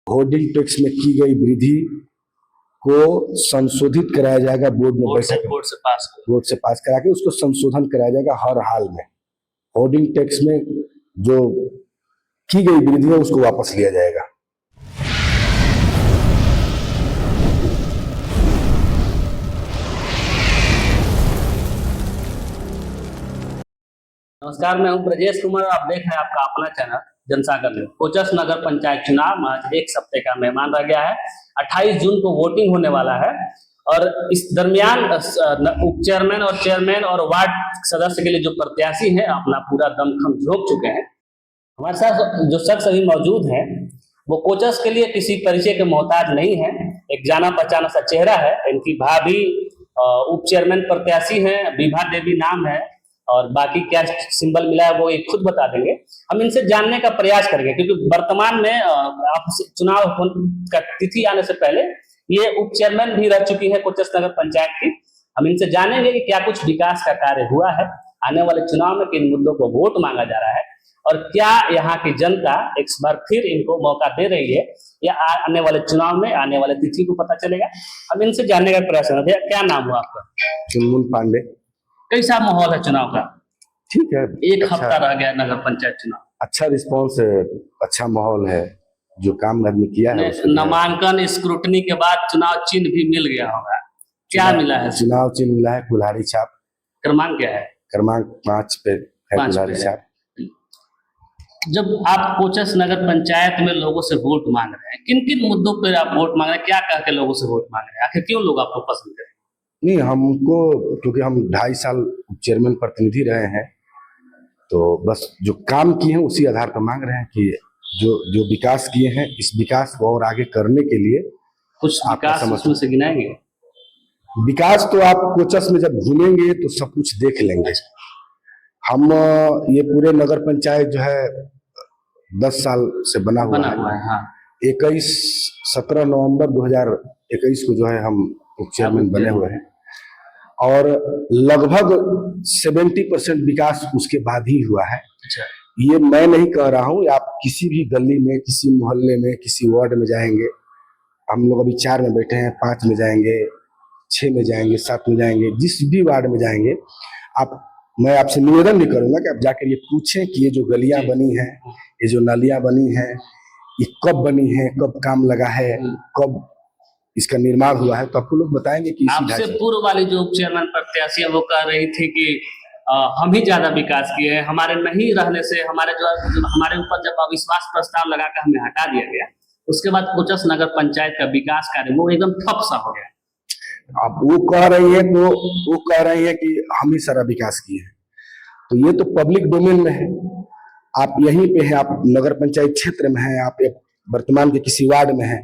Hoarding tax में की गई वृद्धि को संशोधित कराया जाएगा। बोर्ड में बैठक बोर्ड से पास करा के उसको संशोधन कराया जाएगा हर हाल में। होर्डिंग टैक्स में जो की गई वृद्धि है उसको वापस लिया जाएगा। नमस्कार, मैं हूं ब्रजेश कुमार और आप देख रहे हैं आपका अपना चैनल जनसागर न्यूज। कोचस नगर पंचायत चुनाव आज एक सप्ताह का मेहमान रह गया है। 28 जून को वोटिंग होने वाला है और इस दरमियान उप चेयरमैन और चेयरमैन और वार्ड सदस्य के लिए जो प्रत्याशी हैं अपना पूरा दमखम झोंक चुके हैं। हमारे साथ जो शख्स अभी मौजूद है वो कोचस के लिए किसी परिचय के मोहताज नहीं है, एक जाना पहचाना सा चेहरा है। इनकी भाभी उप चेयरमैन प्रत्याशी है, विभा देवी नाम है और बाकी क्या सिंबल मिला है वो ये खुद बता देंगे। हम इनसे जानने का प्रयास करेंगे क्योंकि वर्तमान में चुनाव का तिथि आने से पहले ये उप चेयरमैन भी रह चुकी है कोचस नगर पंचायत की। हम इनसे जानेंगे कि क्या कुछ विकास का कार्य हुआ है, आने वाले चुनाव में किन मुद्दों को वोट मांगा जा रहा है और क्या यहाँ की जनता एक बार फिर इनको मौका दे रही है या आने वाले चुनाव में आने वाले तिथि को पता चलेगा। हम इनसे जानने का प्रयास करेंगे। भैया क्या नाम हुआ आपका? चुनमुन पांडे। कैसा माहौल है चुनाव का? ठीक है, एक हफ्ता रह गया नगर पंचायत चुनाव। अच्छा रिस्पॉन्स है, अच्छा माहौल है। जो काम आदमी किया है नामांकन स्क्रूटनी के बाद चुनाव चिन्ह भी मिल गया होगा, क्या मिला है? चुनाव चिन्ह मिला है कुल्हाड़ी छाप। क्रमांक क्या है? क्रमांक 5 पे है कुल्हाड़ी छाप। जब आप कोचस नगर पंचायत में लोगों से वोट मांग रहे हैं, किन किन मुद्दों पर आप वोट मांग रहे हैं, क्या कह के लोगों से वोट मांग रहे हैं, आखिर क्यों लोग आपको पसंद करें? नहीं, हमको क्योंकि हम 2.5 साल चेयरमैन प्रतिनिधि रहे हैं तो बस जो काम किए हैं उसी आधार पर मांग रहे हैं कि जो विकास किए हैं इस विकास को और आगे करने के लिए कुछ विकास उसमें से गिनाएंगे। विकास तो आप कोचस में जब घूमेंगे तो सब कुछ देख लेंगे। हम ये पूरे नगर पंचायत जो है 10 साल से बना हुआ है। हाँ। 17 नवंबर 2021 को जो है हम उप चेयरमैन बने हुए हैं और लगभग 70% विकास उसके बाद ही हुआ है। अच्छा। ये मैं नहीं कह रहा हूँ, आप किसी भी गली में, किसी मोहल्ले में, किसी वार्ड में जाएंगे, हम लोग अभी 4 में बैठे हैं, 5 में जाएंगे, 6 में जाएंगे, 7 में जाएंगे, जिस भी वार्ड में जाएंगे मैं आपसे निवेदन भी करूंगा कि आप जाकर ये पूछें कि ये जो गलियां बनी हैं, ये जो नालियां बनी हैं, ये कब बनी है, कब काम लगा है, कब इसका निर्माण हुआ है, तो आपको लोग बताएंगे कि आपसे पूर्व वाली जो उप चेयरमैन प्रत्याशी है वो कह रही थी कि हम ही ज्यादा विकास किए हैं, हमारे नहीं रहने से हमारे ऊपर जब अविश्वास प्रस्ताव लगाकर हमें हटा दिया गया उसके बाद कोचस नगर पंचायत का विकास कार्य वो एकदम ठप सा हो गया। अब वो कह रही है कि हम ही सारा विकास किए हैं, तो ये तो पब्लिक डोमेन में है। आप यहीं पे हैं, आप नगर पंचायत क्षेत्र में हैं, आप वर्तमान के किसी वार्ड में हैं,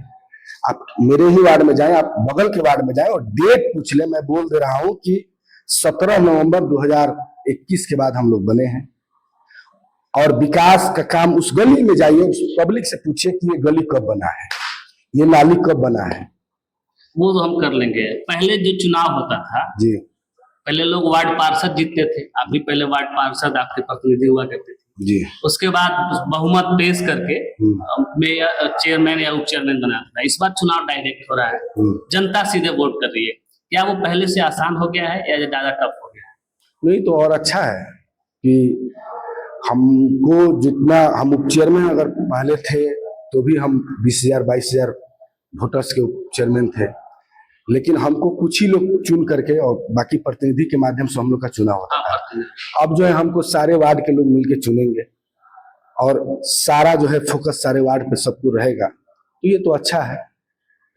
आप मेरे ही वार्ड में जाएं, आप बगल के वार्ड में जाएं और डेट पूछ ले। मैं बोल दे रहा हूं कि 17 नवंबर 2021 के बाद हम लोग बने हैं और विकास का काम उस गली में जाइए, उस पब्लिक से पूछिए कि ये गली कब बना है, ये नाली कब बना है। वो तो हम कर लेंगे। पहले जो चुनाव होता था जी, पहले लोग वार्ड पार्षद जीतते थे, आप भी पहले वार्ड पार्षद आपके प्रतिनिधि हुआ करते थे जी। उसके बाद बहुमत पेश करके चेयरमैन या उप चेयरमैन बनाता था। इस बार चुनाव डायरेक्ट हो रहा है, जनता सीधे वोट कर रही है। क्या वो पहले से आसान हो गया है या ज्यादा टफ हो गया है? नहीं तो और अच्छा है कि हमको जितना हम उप चेयरमैन अगर पहले थे तो भी हम 20,000 22,000 वोटर्स के उप चेयरमैन थे, लेकिन हमको कुछ ही लोग चुन करके और बाकी प्रतिनिधि के माध्यम से हम लोग का चुनाव होता है। अब जो है हमको सारे वार्ड के लोग मिलके चुनेंगे और सारा जो है फोकस सारे वार्ड पे सबको रहेगा, तो ये तो अच्छा है।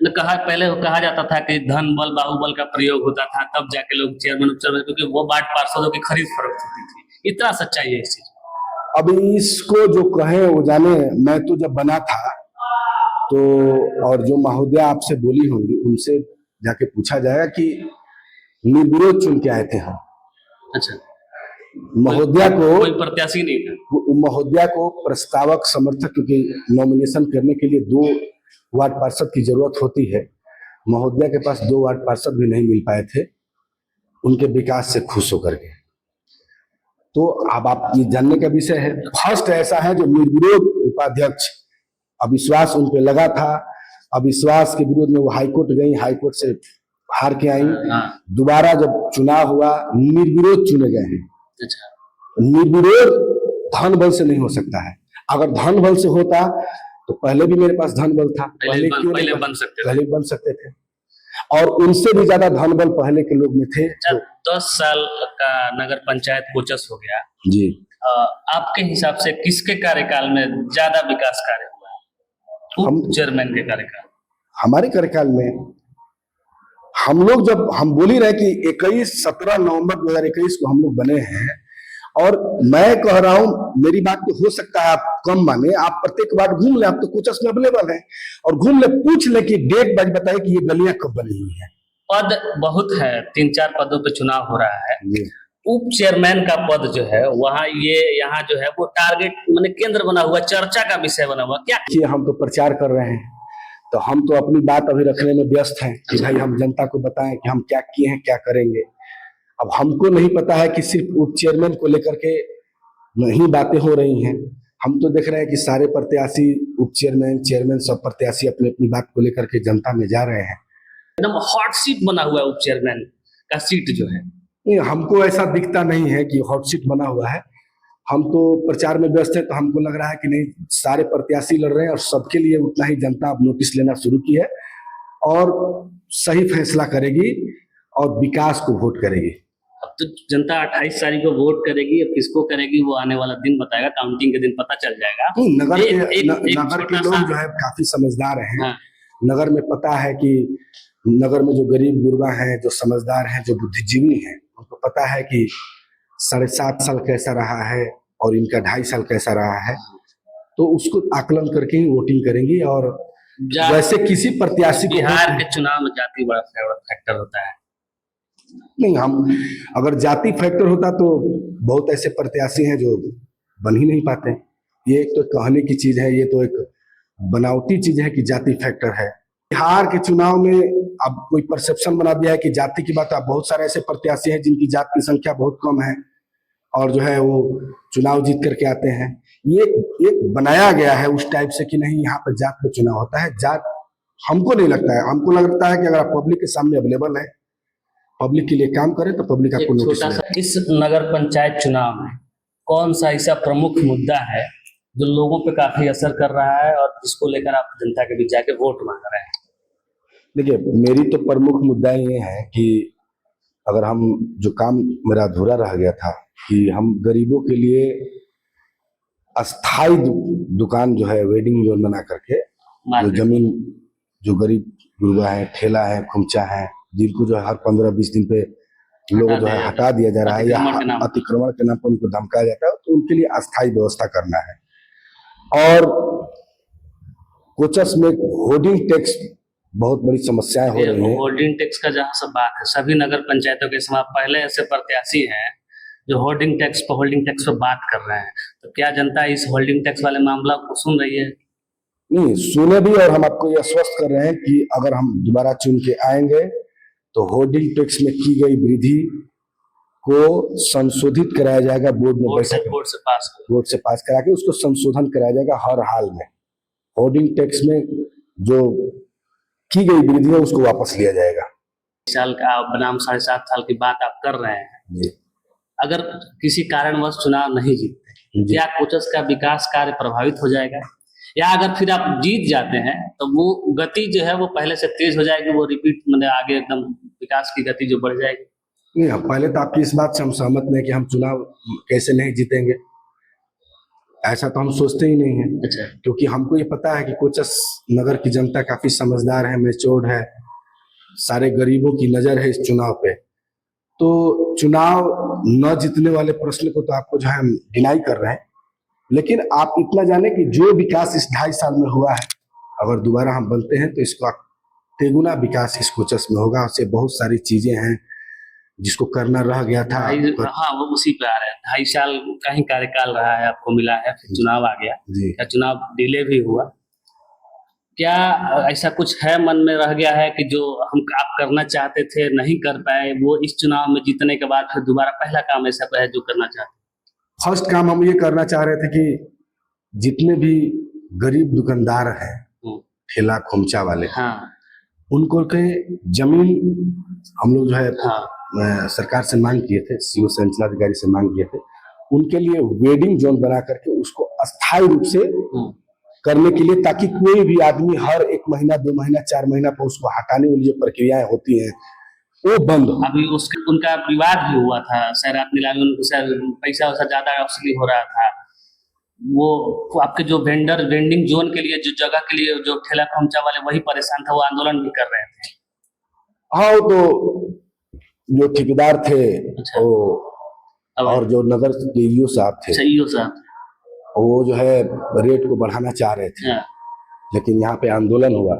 पहले कहा जाता था कि धन बल बाहुबल का प्रयोग होता था तब जाके लोग चेयरमैन उप चेयरमैन, क्योंकि वो वार्ड पार्षदों की खरीद फरोख्त होती थी। इतना सच्चाई है इस चीज? अब इसको जो कहे वो जाने। मैं तो जब बना था तो और जो महोदय आपसे बोली होंगी उनसे जाके पूछा जाएगा कि निर्विरोध चुन के आए थे हम। अच्छा। महोदया को कोई प्रत्याशी नहीं था, महोदया को प्रस्तावक समर्थक, क्योंकि नॉमिनेशन करने के लिए 2 वार्ड पार्षद की जरूरत होती है। महोदया के पास 2 वार्ड पार्षद भी नहीं मिल पाए थे उनके विकास से खुश होकर के। तो अब आप ये जानने का विषय है, फर्स्ट ऐसा है जो निर्विरोध उपाध्यक्ष अविश्वास उन पे लगा था। अविश्वास के विरोध में वो हाईकोर्ट गई, हाईकोर्ट से हार के आई। दोबारा जब चुनाव हुआ, निर्विरोध चुने गए हैं। अच्छा। निर्विरोध धन बल से नहीं हो सकता है। अगर धन बल से होता तो पहले भी मेरे पास धन बल था, पहले बन सकते थे। और उनसे भी ज्यादा धन बल पहले के लोग में थे। 10 साल का नगर पंचायत कोचस हो गया जी। आपके हिसाब से किसके कार्यकाल में ज्यादा विकास कार्य हुआ? हम चेयरमैन के कार्यकाल, हमारे कार्यकाल में हम लोग जब हम बोल ही रहे कि 17 नवंबर 2021 को हम लोग बने हैं। और मैं कह रहा हूं, मेरी बात तो हो सकता है आप कम माने, आप प्रत्येक बार घूम ले, आप तो कोचस में अवेलेबल है, और घूम ले, पूछ ले कि डेट बज बताए कि ये गलियां कब बनी हुई है। पद बहुत है, 3-4 पदों पे चुनाव हो रहा है। उप चेयरमैन का पद जो है वहाँ यहाँ जो है वो टारगेट माने केंद्र बना हुआ, चर्चा का विषय बना हुआ। क्या हम तो प्रचार कर रहे हैं, तो हम तो अपनी बात अभी रखने में व्यस्त हैं कि भाई हम जनता को बताएं कि हम क्या किए हैं, क्या करेंगे। अब हमको नहीं पता है कि सिर्फ उप चेयरमैन को लेकर के नहीं बातें हो रही हैं। हम तो देख रहे हैं कि सारे प्रत्याशी, उप चेयरमैन, चेयरमैन, सब प्रत्याशी अपनी अपनी बात को लेकर के जनता में जा रहे हैं। एकदम हॉट सीट बना हुआ है उप चेयरमैन का सीट जो है। नहीं, हमको ऐसा दिखता नहीं है कि हॉट सीट बना हुआ है। हम तो प्रचार में व्यस्त है, तो हमको लग रहा है कि नहीं, सारे प्रत्याशी लड़ रहे हैं और सबके लिए उतना ही जनता अब नोटिस लेना शुरू की है और सही फैसला करेगी और विकास को वोट करेगी। अब तो जनता 28 तारीख को वोट करेगी, अब किसको करेगी वो आने वाला दिन बताएगा, काउंटिंग के दिन पता चल जाएगा। नगर के लोग जो है काफी समझदार हैं। हाँ। नगर में पता है कि नगर में जो गरीब गुरबा हैं, जो समझदार हैं, जो बुद्धिजीवी हैं, उनको पता है कि 7.5 साल कैसा रहा है और इनका 2.5 साल कैसा रहा है, तो उसको आकलन करके ही वोटिंग करेंगी। और वैसे किसी प्रत्याशी को बिहार के चुनाव में जाति बड़ा फैक्टर होता है। नहीं, हम अगर जाति फैक्टर होता तो बहुत ऐसे प्रत्याशी हैं जो बन ही नहीं पाते। ये एक तो कहने की चीज है, ये तो एक बनावटी चीज है कि जाति फैक्टर है। बिहार के चुनाव में अब कोई परसेप्शन बना दिया है कि जाति की बात। अब बहुत सारे ऐसे प्रत्याशी हैं जिनकी जात की संख्या बहुत कम है और जो है वो चुनाव जीत करके आते हैं। ये एक बनाया गया है उस टाइप से कि नहीं, यहाँ पर जात पे चुनाव होता है। जात हमको नहीं लगता है। हमको लगता है कि अगर आप पब्लिक के सामने अवेलेबल है, पब्लिक के लिए काम करें, तो पब्लिक आपको नोटिस करेगी। इस नगर पंचायत चुनाव में कौन सा ऐसा प्रमुख मुद्दा है जो लोगों पे काफी असर कर रहा है और जिसको लेकर आप जनता के बीच जाके वोट मांग रहे हैं? देखिए, मेरी तो प्रमुख मुद्दा ये है कि अगर हम जो काम मेरा अधूरा रह गया था कि हम गरीबों के लिए अस्थाई दुकान जो है, वेडिंग जोन बना करके, जो जमीन जो गरीब गुरबा है, ठेला है, खुमचा है, जिनको जो है हर 15-20 दिन पे लोग जो है हटा दिया जा रहा है या अतिक्रमण के नाम पर उनको धमकाया जाता है, तो उनके लिए अस्थायी व्यवस्था करना है। और कोचस में होर्डिंग टैक्स बहुत बड़ी समस्याएं हो रही हैं। होर्डिंग टैक्स का जहां सब बात है, सभी नगर पंचायतों के समय पहले ऐसे प्रत्याशी हैं जो होर्डिंग टैक्स पर बात कर रहे हैं, तो क्या जनता इस होल्डिंग टैक्स वाले मामला को सुन रही है? नहीं, सुने भी, और हम आपको यह आश्वस्त कर रहे हैं कि अगर हम दोबारा चुन के आएंगे तो होर्डिंग टैक्स में की गई वृद्धि को संशोधित कराया जाएगा। बोर्ड से पास करा के उसको संशोधन कराया जाएगा हर हाल में। होर्डिंग टैक्स में जो की गई वृद्धि है उसको वापस लिया जाएगा। साल का बनाम 7.5 साल की बात आप कर रहे हैं जी। अगर किसी कारणवश चुनाव नहीं जीतते, क्या कोचस का विकास कार्य प्रभावित हो जाएगा? या अगर फिर आप जीत जाते हैं तो वो गति जो है वो पहले से तेज हो जाएगी, वो रिपीट मतलब आगे एकदम विकास की गति जो बढ़ जाएगी? नहीं, पहले तो आपकी इस बात से हम सहमत नहीं कि हम चुनाव कैसे नहीं जीतेंगे, ऐसा तो हम सोचते ही नहीं है। अच्छा। क्योंकि हमको ये पता है कि कोचस नगर की जनता काफी समझदार है, मैच्योर्ड है, सारे गरीबों की नजर है इस चुनाव पे। तो चुनाव न जीतने वाले प्रश्न को तो आपको जो है हम डिनाई कर रहे हैं, लेकिन आप इतना जाने कि जो विकास इस 2.5 साल में हुआ है, अगर दोबारा हम बनते हैं तो इसका तेगुना विकास इस कोचस में होगा। उससे बहुत सारी चीजें हैं जिसको करना रह गया था। हाँ, वो उसी पे आ रहे हैं। 2.5 साल का ही कार्यकाल रहा है, आपको मिला है, फिर चुनाव आ गया, या चुनाव डिले भी हुआ। क्या ऐसा कुछ है मन में रह गया है कि जो आप करना चाहते थे नहीं कर पाए, वो इस चुनाव में जीतने के बाद फिर दोबारा पहला काम ऐसा है जो करना चाहते? फर्स्ट काम हम ये करना चाह रहे थे कि जितने भी गरीब दुकानदार हैं, ठेला खोमचा वाले, हाँ उनको के जमीन हम लोग जो है हाँ सरकार से मांग किए थे, सीओ से अंचलाधिकारी से मांग किए थे, उनके लिए वेडिंग जोन बना करके उसको अस्थायी रूप से करने के लिए, ताकि कोई भी आदमी हर 1 महीना 2 महीना 4 महीना पर उसको हटाने वाली जो प्रक्रियाएं होती हैं वो बंद हो। अभी उसके उनका विवाद भी हुआ था, शराब नीलामी, उनको शायद पैसा वैसा ज्यादा वसूली हो रहा था। वो आपके जो वेंडिंग जोन के लिए, जो जगह के लिए जो ठेला खोमचा वाले वही परेशान था, वो आंदोलन भी कर रहे थे। हाँ, वो तो जो ठेकेदार थे अच्छा। वो और जो नगर के ईओ साहब थे, ईओ साहब वो जो है रेट को बढ़ाना चाह रहे थे, लेकिन यहाँ पे आंदोलन हुआ।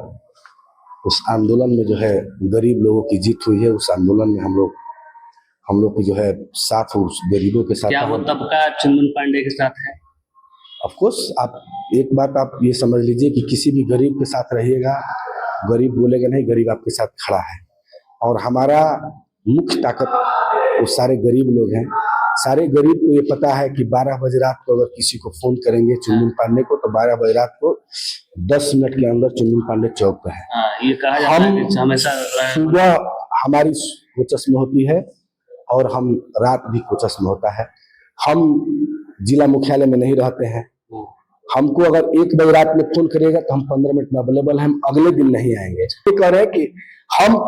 उस आंदोलन में जो है गरीब लोगों की जीत हुई है। उस आंदोलन में हम लोग की जो है साथ, उस गरीबों के साथ। क्या वो तबका चुनमुन पांडे के साथ है? ऑफ कोर्स, आप एक बात आप ये समझ लीजिए कि किसी भी गरीब के साथ रहिएगा, गरीब बोलेगा नहीं, गरीब आपके साथ खड़ा है। और हमारा मुख्य ताकत वो सारे गरीब लोग हैं। सारे गरीब को ये पता है कि 12 बजे रात को अगर किसी को फोन करेंगे चुनमुन पांडे को, तो 12 बजे रात को 10 मिनट के अंदर चुनमुन पांडे चौक पे है। ये कहा जाता है कि हमेशा सुबह हमारी कोचस में होती है और हम रात भी कोचस में होता है। हम जिला मुख्यालय में नहीं रहते हैं। हमको अगर 1 बजे रात में फोन करेगा तो हम 15 मिनट में अवेलेबल हैं, हम अगले दिन नहीं आएंगे। ये कह रहे हैं कि हम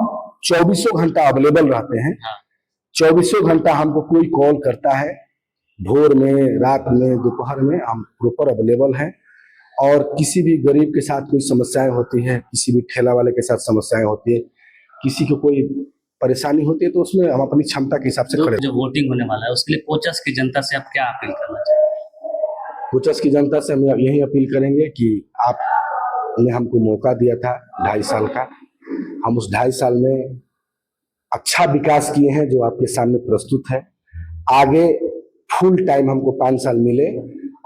24 घंटा अवेलेबल रहते हैं। 24 घंटा हमको कोई कॉल करता है, भोर में, रात में, दोपहर में, हम प्रॉपर अवेलेबल हैं। और किसी भी गरीब के साथ कोई समस्याएं होती है, किसी भी ठेला वाले के साथ समस्याएं होती है, किसी को कोई परेशानी होती है, तो उसमें हम अपनी क्षमता के हिसाब से खड़े। जो वोटिंग होने वाला है उसके लिए कोचस की जनता से आप क्या अपील करना चाहेंगे? कोचस की जनता से हम यही अपील करेंगे कि आपने हमको मौका दिया था 2.5 साल का, हम उस 2.5 साल में अच्छा विकास किए हैं जो आपके सामने प्रस्तुत है। आगे फुल टाइम हमको 5 साल मिले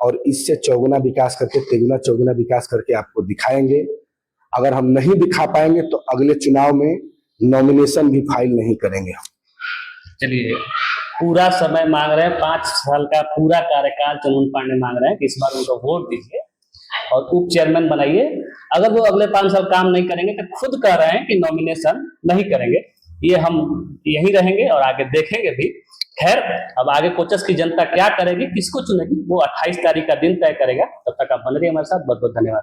और इससे चौगुना विकास करके, तेगुना चौगुना विकास करके आपको दिखाएंगे। अगर हम नहीं दिखा पाएंगे तो अगले चुनाव में नॉमिनेशन भी फाइल नहीं करेंगे हम। चलिए, पूरा समय मांग रहे हैं, 5 साल का पूरा कार्यकाल चुनमुन पांडे मांग रहे हैं कि इस बार उनको वोट दीजिए और उप चेयरमैन बनाइए। अगर वो अगले 5 साल काम नहीं करेंगे तो खुद कह रहे हैं कि नॉमिनेशन नहीं करेंगे। ये हम यही रहेंगे और आगे देखेंगे भी। खैर, अब आगे कोचस की जनता क्या करेगी, किसको चुनेगी, वो 28 तारीख का दिन तय करेगा। तब तक आप बने रहिए हमारे साथ। बहुत बहुत धन्यवाद।